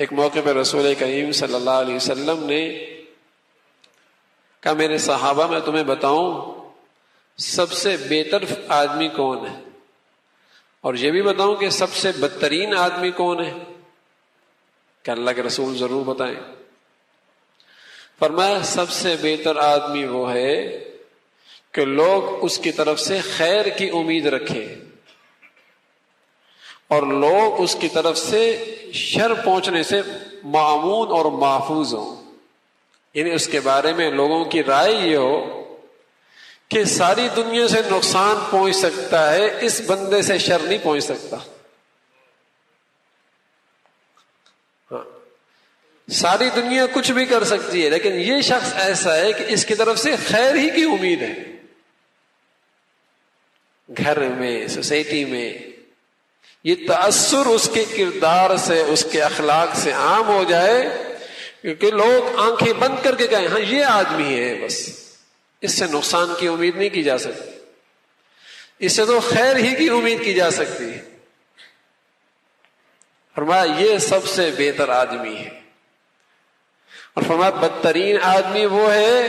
ایک موقع پہ رسول کریم صلی اللہ علیہ وسلم نے کہا میرے صحابہ میں تمہیں بتاؤں سب سے بہتر آدمی کون ہے، اور یہ بھی بتاؤں کہ سب سے بدترین آدمی کون ہے؟ کہ اللہ کے رسول ضرور بتائیں۔ فرمایا سب سے بہتر آدمی وہ ہے کہ لوگ اس کی طرف سے خیر کی امید رکھیں اور لوگ اس کی طرف سے شر پہنچنے سے مامون اور محفوظ ہوں، یعنی اس کے بارے میں لوگوں کی رائے یہ ہو کہ ساری دنیا سے نقصان پہنچ سکتا ہے، اس بندے سے شر نہیں پہنچ سکتا۔ ساری دنیا کچھ بھی کر سکتی ہے لیکن یہ شخص ایسا ہے کہ اس کی طرف سے خیر ہی کی امید ہے۔ گھر میں، سوسائٹی میں یہ تأثر اس کے کردار سے، اس کے اخلاق سے عام ہو جائے کیونکہ لوگ آنکھیں بند کر کے کہیں ہاں یہ آدمی ہے، بس اس سے نقصان کی امید نہیں کی جا سکتی، اس سے تو خیر ہی کی امید کی جا سکتی ہے۔ فرمایا یہ سب سے بہتر آدمی ہے، اور فرمایا بدترین آدمی وہ ہے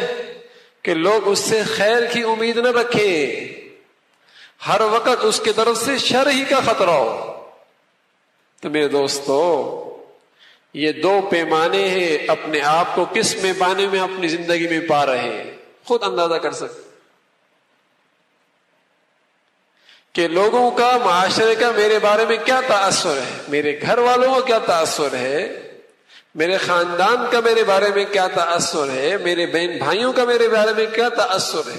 کہ لوگ اس سے خیر کی امید نہ رکھیں، ہر وقت اس کی طرف سے شر ہی کا خطرہ ہو۔ تو میرے دوستو یہ دو پیمانے ہیں، اپنے آپ کو کس پیمانے میں اپنی زندگی میں پا رہے ہیں خود اندازہ کر سکتے کہ لوگوں کا، معاشرے کا میرے بارے میں کیا تاثر ہے، میرے گھر والوں کا کیا تاثر ہے، میرے خاندان کا میرے بارے میں کیا تاثر ہے، میرے بہن بھائیوں کا میرے بارے میں کیا تاثر ہے۔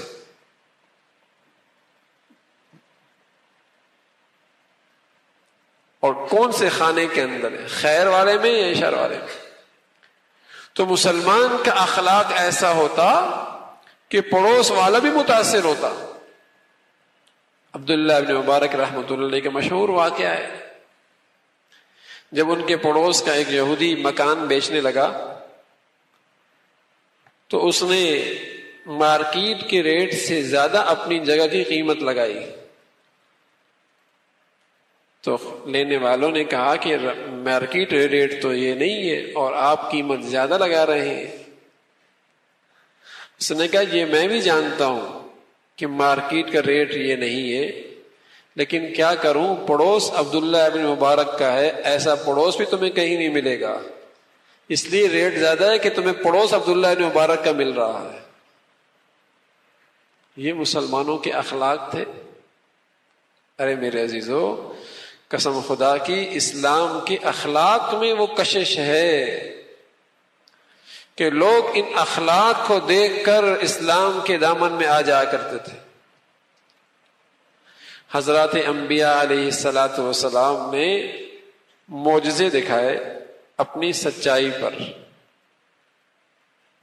اور کون سے خانے کے اندر ہے، خیر والے میں یا شر والے میں؟ تو مسلمان کا اخلاق ایسا ہوتا کہ پڑوس والا بھی متاثر ہوتا۔ عبداللہ ابن مبارک رحمۃ اللہ علیہ کا مشہور واقعہ ہے، جب ان کے پڑوس کا ایک یہودی مکان بیچنے لگا تو اس نے مارکیٹ کے ریٹ سے زیادہ اپنی جگہ کی قیمت لگائی، تو لینے والوں نے کہا کہ مارکیٹ ریٹ تو یہ نہیں ہے اور آپ قیمت زیادہ لگا رہے ہیں۔ اس نے کہا یہ میں بھی جانتا ہوں کہ مارکیٹ کا ریٹ یہ نہیں ہے، لیکن کیا کروں، پڑوس عبداللہ ابن مبارک کا ہے، ایسا پڑوس بھی تمہیں کہیں نہیں ملے گا، اس لیے ریٹ زیادہ ہے کہ تمہیں پڑوس عبداللہ ابن مبارک کا مل رہا ہے۔ یہ مسلمانوں کے اخلاق تھے۔ ارے میرے عزیزو، قسم خدا کی اسلام کے اخلاق میں وہ کشش ہے کہ لوگ ان اخلاق کو دیکھ کر اسلام کے دامن میں آ جایا کرتے تھے۔ حضرات انبیاء علیہ الصلاۃ والسلام نے معجزے دکھائے اپنی سچائی پر،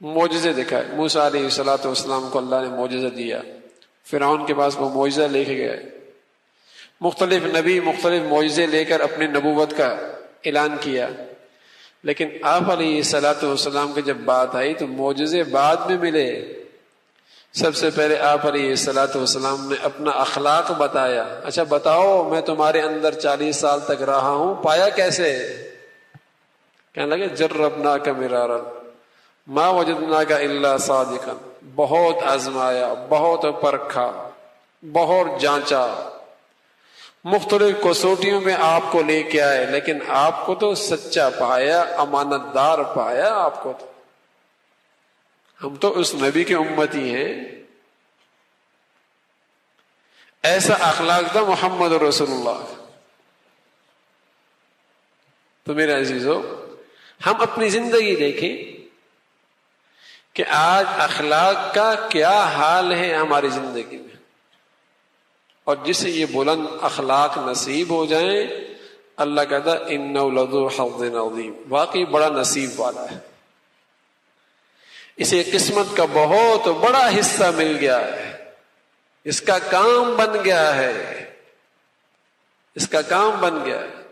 معجزے دکھائے۔ موسیٰ علیہ الصلاۃ والسلام کو اللہ نے معجزہ دیا، فرعون کے پاس وہ معجزہ لے کے گئے، مختلف نبی مختلف معجزے لے کر اپنی نبوت کا اعلان کیا، لیکن آپ علیہ الصلاۃ والسلام کی جب بات آئی تو معجزے بعد میں ملے۔ سب سے پہلے آپ علیہ الصلاۃ والسلام نے اپنا اخلاق بتایا۔ اچھا بتاؤ، میں تمہارے اندر 40 سال تک رہا ہوں، پایا کیسے؟ کہنے لگے جربناک مرارا ما وجدناک الا صادقا، بہت آزمایا، بہت پرکھا، بہت جانچا، مختلف کسوٹیوں میں آپ کو لے کے آئے، لیکن آپ کو تو سچا پایا، امانت دار پایا آپ کو تو۔ ہم تو اس نبی کے امتی ہیں۔ ایسا اخلاق تھا محمد رسول اللہ۔ تو میرے عزیزو، ہم اپنی زندگی دیکھیں کہ آج اخلاق کا کیا حال ہے ہماری زندگی میں، اور جسے یہ بلند اخلاق نصیب ہو جائیں، اللہ کہتا انہ لذو حظ عظیم، واقعی بڑا نصیب والا ہے، اسے قسمت کا بہت بڑا حصہ مل گیا ہے، اس کا کام بن گیا ہے، اس کا کام بن گیا ہے۔